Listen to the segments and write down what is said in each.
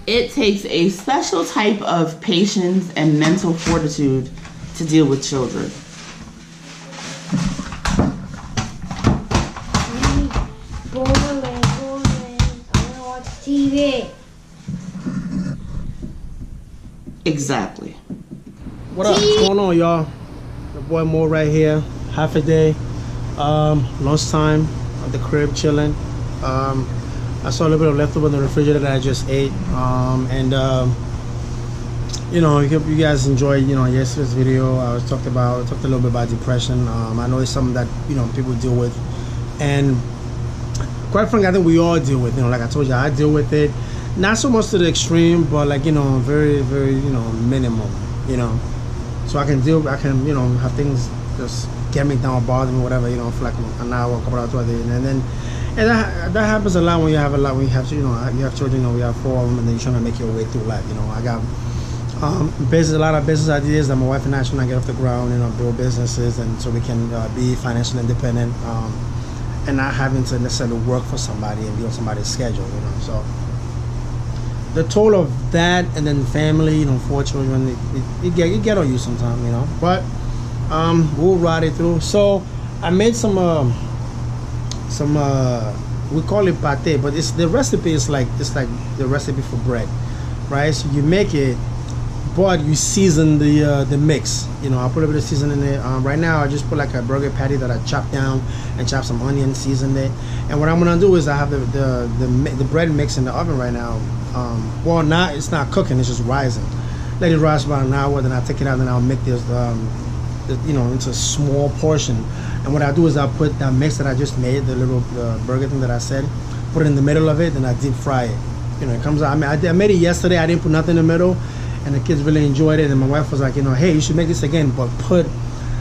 It takes a special type of patience and mental fortitude to deal with children. I want to watch TV. Exactly. What up? What's going on, y'all? The boy Mo right here. Half a day. Lunchtime at the crib chilling. I saw a little bit of leftover in the refrigerator that I just ate. You know, you guys enjoyed, you know, yesterday's video. I talked a little bit about depression. I know it's something that, you know, people deal with, and quite frankly, I think we all deal with. You know, like I told you, I deal with it, not so much to the extreme, but like, you know, very, very, you know, minimum. You know, so I can, you know, have things just get me down, bother me, whatever. You know, for like an hour, a couple hours, and that happens a lot when you have you know, you have children. You know, we have 4 of them, and then you're trying to make your way through life. You know, I got a lot of business ideas that my wife and I are trying to get off the ground. You know, build businesses, and so we can be financially independent, and not having to necessarily work for somebody and be on somebody's schedule. You know, so the toll of that, and then family, you know, 4 children, it get on you sometimes. You know, but we'll ride it through. So I made some we call it pate, but the recipe is like the recipe for bread, right? So you make it, but you season the mix. You know, I'll put a bit of seasoning in it. Right now I just put like a burger patty that I chopped down and chopped some onion, seasoned it. And what I'm gonna do is I have the bread mix in the oven right now. Well, now it's not cooking, it's just rising. Let it rise about an hour, then I'll take it out, and I'll make this you know, into a small portion. And what I do is I put that mix that I just made, the little burger thing that I said, put it in the middle of it, and I deep fry it. You know, it comes out. I mean, I made it yesterday. I didn't put nothing in the middle, and the kids really enjoyed it. And my wife was like, you know, hey, you should make this again, but put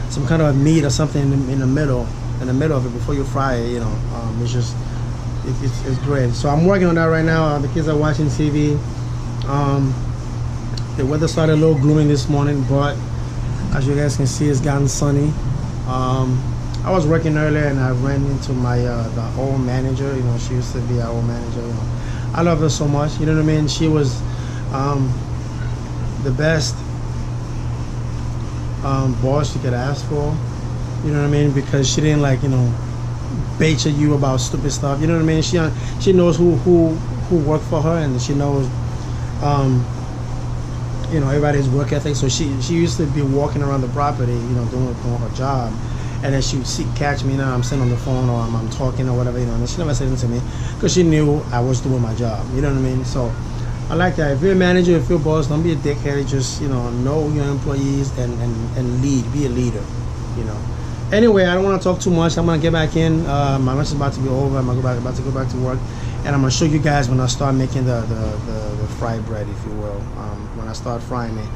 some kind of meat or something in the middle of it before you fry it. You know, it's great. So I'm working on that right now. The kids are watching TV. The weather started a little gloomy this morning, but as you guys can see, it's gotten sunny. I was working earlier, and I ran into my the old manager. You know, she used to be our old manager. You know, I love her so much. You know what I mean? She was the best boss you could ask for. You know what I mean? Because she didn't, like, you know, bait at you about stupid stuff. You know what I mean? She knows who worked for her, and she knows you know, everybody's work ethic. So she used to be walking around the property, you know, doing her job. And then she would catch me, you know, I'm sitting on the phone, or I'm talking or whatever, you know, and she never said anything to me because she knew I was doing my job. You know what I mean? So I like that. If you're a manager, if you're a boss, don't be a dickhead. Just, you know your employees and lead. Be a leader, you know. Anyway, I don't want to talk too much. I'm going to get back in. My lunch is about to be over. I'm about to go back to work. And I'm going to show you guys when I start making the fried bread, if you will. When I start frying it,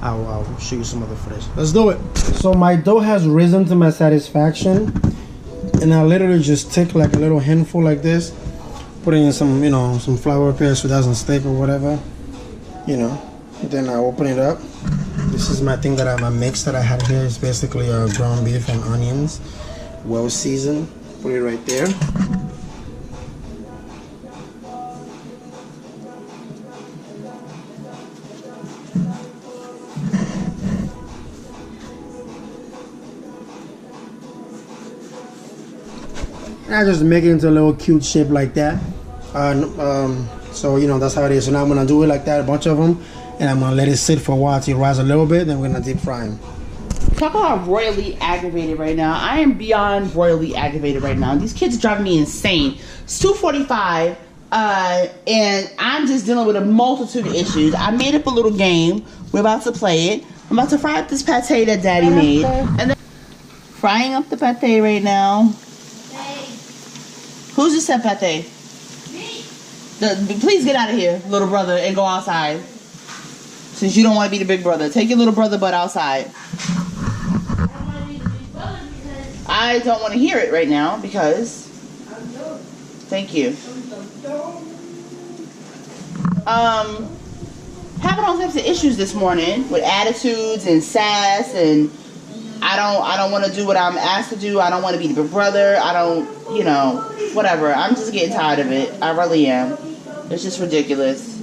I'll show you some of the footage. Let's do it. So my dough has risen to my satisfaction, and I literally just take like a little handful like this, put in some, you know, some flour paste so it doesn't stick or whatever, you know. Then I open it up. This is my thing my mix that I had here. It's basically ground beef and onions, well seasoned. Put it right there. I just make it into a little cute shape like that. So, you know, that's how it is. So now I'm gonna do it like that, a bunch of them, and I'm gonna let it sit for a while till it rise a little bit. Then we're gonna deep fry them. Talk about royally aggravated right now. I am beyond royally aggravated right now. These kids are driving me insane. It's 2:45, and I'm just dealing with a multitude of issues. I made up a little game. We're about to play it. I'm about to fry up this pate that Daddy made, and then frying up the pate right now. Who's just said pate? Me. Please get out of here, little brother, and go outside. Since you don't want to be the big brother, take your little brother butt outside. I don't want to hear it right now because. Thank you. Having all types of issues this morning with attitudes and sass, and I don't want to do what I'm asked to do. I don't want to be the big brother. I don't, you know, whatever. I'm just getting tired of it. I really am. It's just ridiculous.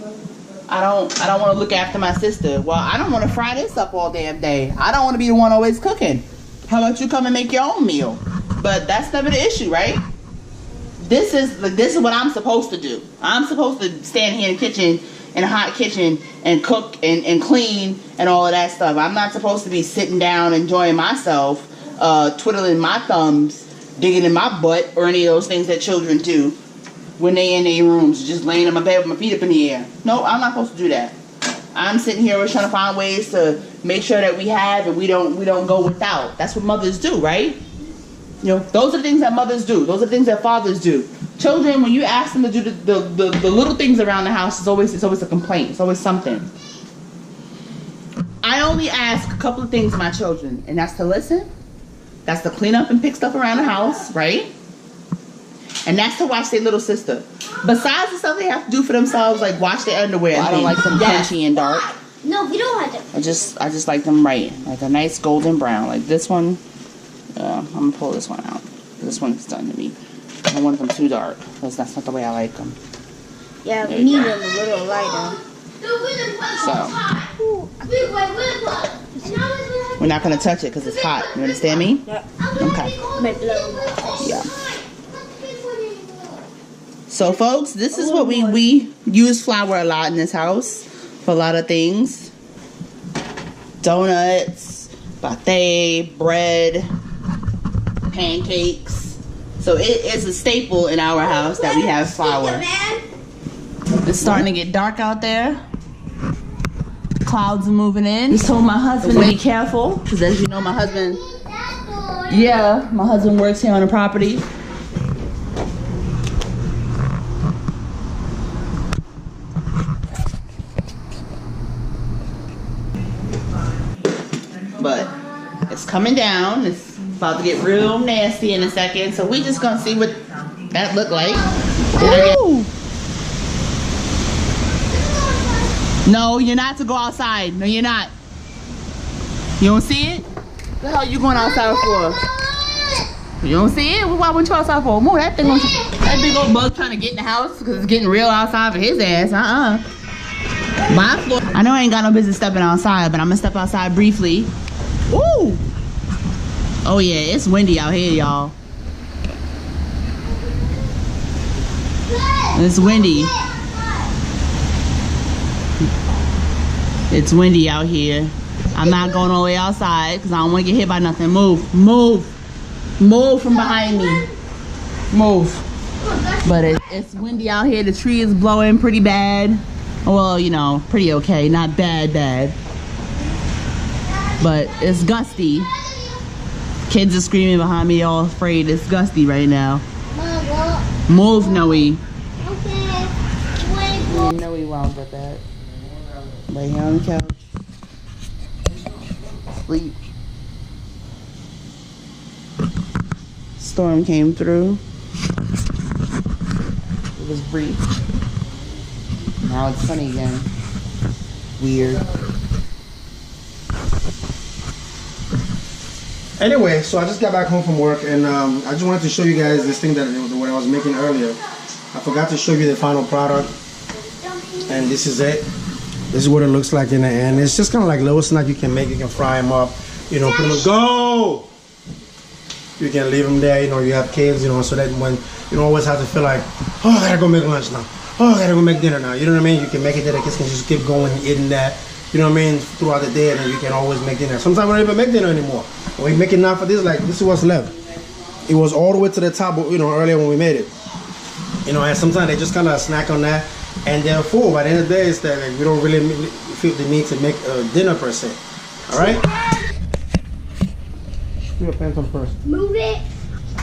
I don't want to look after my sister. Well, I don't want to fry this up all damn day. I don't want to be the one always cooking. How about you come and make your own meal? But that's never the issue, right? This is what I'm supposed to do. I'm supposed to stand here in the kitchen, in a hot kitchen, and cook and clean and all of that stuff. I'm not supposed to be sitting down enjoying myself, twiddling my thumbs, digging in my butt, or any of those things that children do when they in their rooms, just laying in my bed with my feet up in the air. No, I'm not supposed to do that. I'm sitting here trying to find ways to make sure that we have and we don't go without. That's what mothers do, right? You know, those are the things that mothers do. Those are the things that fathers do. Children, when you ask them to do the little things around the house, it's always a complaint. It's always something. I only ask a couple of things of my children, and that's to listen, that's to clean up and pick stuff around the house, right? And that's to watch their little sister. Besides the stuff they have to do for themselves, like wash their underwear. I don't like them crunchy and dark. No, we don't have to. I just like them right, like a nice golden brown, like this one. I'm gonna pull this one out. This one's done to me. I don't want them too dark because that's not the way I like them. Yeah, we need them a little lighter. So we're not gonna touch it because it's hot. You understand me? Yeah. Okay. Yeah. So folks, this is what we use flour a lot in this house for a lot of things. Donuts, pate, bread, pancakes. So it is a staple in our house that we have flour. It's starting to get dark out there. Clouds are moving in. Just told my husband to be careful because, as you know, my husband works here on the property. But it's coming down. It's about to get real nasty in a second. So we just gonna see what that look like. Ooh. No, you're not to go outside. No, you're not. You don't see it? What the hell are you going outside for? You don't see it? Why would you outside for? Move that thing. That big old bug trying to get in the house because it's getting real outside for his ass. My floor. I know I ain't got no business stepping outside, but I'm gonna step outside briefly. Ooh. Oh yeah, it's windy out here, y'all. It's windy. It's windy out here. I'm not going all the way outside because I don't want to get hit by nothing. Move. Move. Move from behind me. Move. But it's windy out here. The tree is blowing pretty bad. Well, you know, pretty okay. Not bad. But it's gusty. Kids are screaming behind me, all afraid. It's gusty right now. Move, Noe. Okay. Noe won't get that. Lay here on the couch. Sleep. Storm came through. It was brief. Now it's sunny again. Weird. Anyway, so I just got back home from work, and I just wanted to show you guys this thing that what I was making earlier. I forgot to show you the final product, and this is it. This is what it looks like in the end. It's just kind of like little snacks you can make. You can fry them up, you know, put them go. You can leave them there, you know. You have kids, you know, so that when you don't always have to feel like, oh, I gotta go make lunch now. Oh, I gotta go make dinner now. You know what I mean? You can make it that the kids can just keep going eating that. You know what I mean? Throughout the day, and then you can always make dinner. Sometimes we don't even make dinner anymore. When we make it now for this, like this is what's left. It was all the way to the top, you know, earlier when we made it. You know, and sometimes they just kind of snack on that, and they're full. By the end of the day, it's that like, we don't really feel the need to make dinner per se. All right? Put your pants on first. Move it.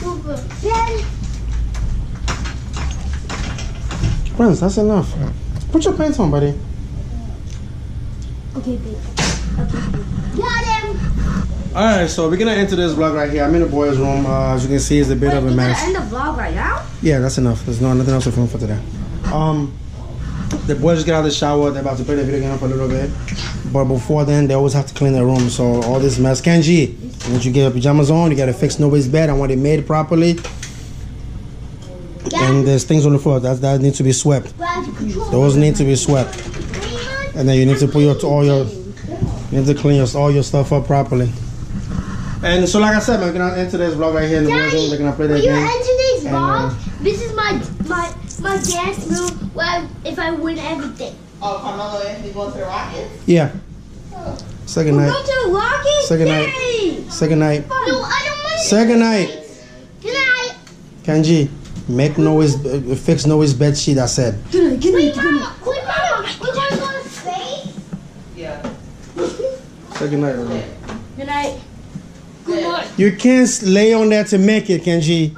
Move it. Then. Prince, that's enough. Put your pants on, buddy. Okay, babe. Okay, babe. Got him. Alright, so we're gonna enter this vlog right here. I'm in the boys' room. As you can see, it's a bit of a mess. End the vlog right now? Yeah, that's enough. There's nothing else to film for today. The boys just get out of the shower. They're about to play the video game for a little bit. But before then, they always have to clean their room. So all this mess. Kenji, once you get your pajamas on, you gotta fix nobody's bed. I want it made properly. And there's things on the floor that need to be swept. Those need to be swept. And then you need to put you need to clean all your stuff up properly. And so, like I said, man, we're gonna enter this vlog right here in the boys' room. They're gonna play their game. When you enter this vlog, this is my dance move where if I win everything. Oh, Carmelo Anthony going to the Rockets? Yeah. Second We're night. going to the Rockets? Second night. Yay! Second night. No, I don't want Second night. Good night. Kenji, make Noah's fix Noah's bed sheet. I said. Wait, Mama. Wait, Mama. We're going to go to space? Yeah. Second night. Good night. Good morning. You can't lay on there to make it, Kenji.